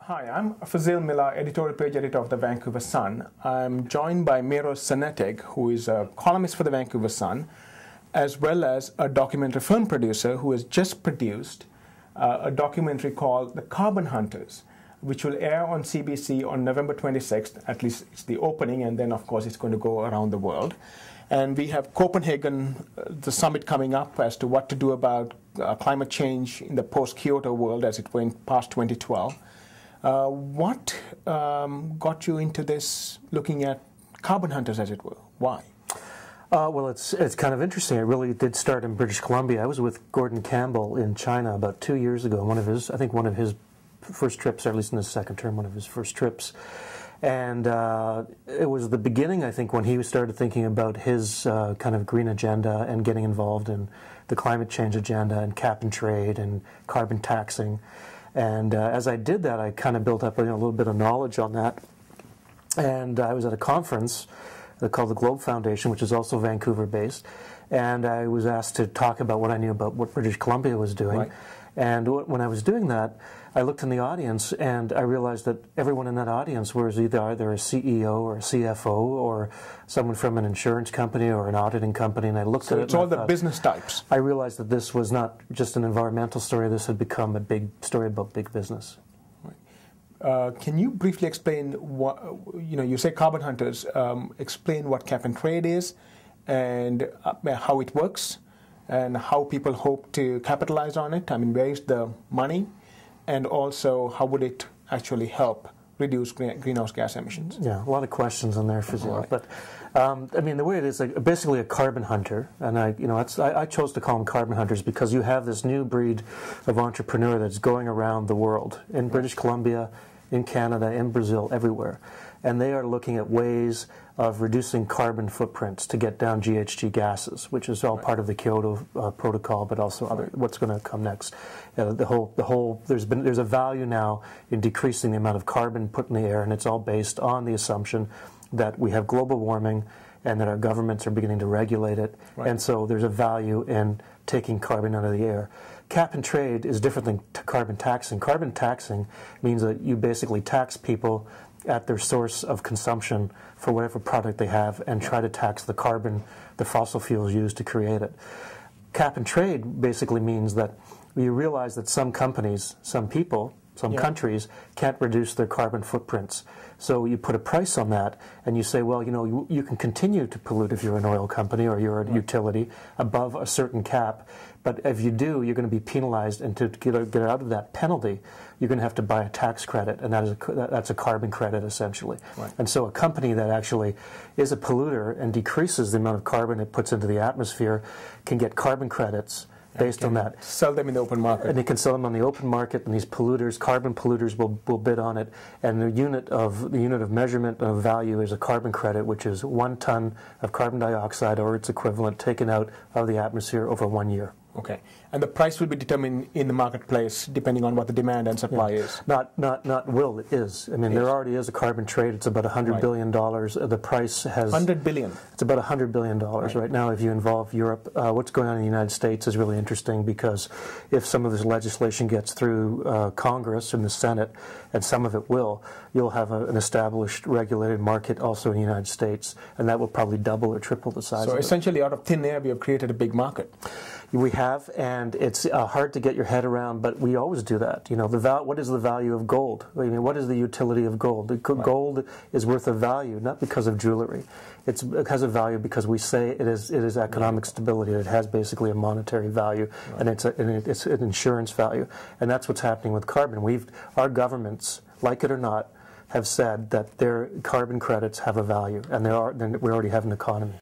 Hi, I'm Fazil Miller, editorial page editor of the Vancouver Sun. I'm joined by Miro Cernetig, who is a columnist for the Vancouver Sun, as well as a documentary film producer who has just produced a documentary called The Carbon Hunters, which will air on CBC on November 26th. At least it's the opening, and then of course it's going to go around the world. And we have Copenhagen, the summit coming up as to what to do about climate change in the post-Kyoto world as it went past 2012. What got you into this, looking at carbon hunters, as it were? Why? Well, it's kind of interesting. It really did start in British Columbia. I was with Gordon Campbell in China about 2 years ago. One of his first trips, or at least in his second term, one of his first trips. And it was the beginning, I think, when he started thinking about his kind of green agenda and getting involved in the climate change agenda and cap and trade and carbon taxing. And as I did that, I kind of built up a little bit of knowledge on that. And I was at a conference called the Globe Foundation, which is also Vancouver-based. And I was asked to talk about what I knew about what British Columbia was doing. Right. And when I was doing that, I looked in the audience and I realized that everyone in that audience was either a CEO or a CFO or someone from an insurance company or an auditing company. And I looked at it. So it's all the business types. I realized that this was not just an environmental story. This had become a big story about big business. Right. Can you briefly explain what, you say carbon hunters, explain what cap and trade is and how it works and how people hope to capitalize on it? I mean, where is the money? And also, how would it actually help reduce greenhouse gas emissions? Yeah, a lot of questions in there, Fazil. Right. But I mean, the way it is, basically a carbon hunter, and I chose to call them carbon hunters because you have this new breed of entrepreneur that's going around the world, in British Columbia, in Canada, in Brazil, everywhere. And they are looking at ways of reducing carbon footprints to get down GHG gases, which is all part of the Kyoto Protocol, but also what's going to come next. There's a value now in decreasing the amount of carbon put in the air, and it's all based on the assumption that we have global warming and that our governments are beginning to regulate it. Right. And so there's a value in taking carbon out of the air. Cap and trade is different than carbon taxing. Carbon taxing means that you basically tax people at their source of consumption for whatever product they have and try to tax the carbon the fossil fuels used to create it. Cap and trade basically means that you realize that some companies, some people, some countries can't reduce their carbon footprints. So you put a price on that and you say, well, you can continue to pollute if you're an oil company or you're a utility above a certain cap. But if you do, you're going to be penalized, and to get out of that penalty, you're going to have to buy a tax credit, and that's a carbon credit, essentially. Right. And so a company that actually is a polluter and decreases the amount of carbon it puts into the atmosphere can get carbon credits based on that. Sell them in the open market. And they can sell them on the open market, and these polluters, carbon polluters, will bid on it. And the unit of measurement of value is a carbon credit, which is 1 ton of carbon dioxide or its equivalent taken out of the atmosphere over 1 year. Okay, and the price will be determined in the marketplace depending on what the demand and supply is. Not will, it is. I mean, there already is a carbon trade. It's about $100 billion. The price has 100 billion. It's about $100 billion right now. If you involve Europe, what's going on in the United States is really interesting because if some of this legislation gets through Congress and the Senate, and some of it will, you'll have an established regulated market also in the United States, and that will probably double or triple the size. So essentially, out of thin air, we have created a big market. We have, and it's hard to get your head around, but we always do that. What is the value of gold? I mean, what is the utility of gold? Gold is worth a value, not because of jewelry. It has a value because we say it is economic stability. It has basically a monetary value, and it's an insurance value. And that's what's happening with carbon. Our governments, like it or not, have said that their carbon credits have a value, and we already have an economy.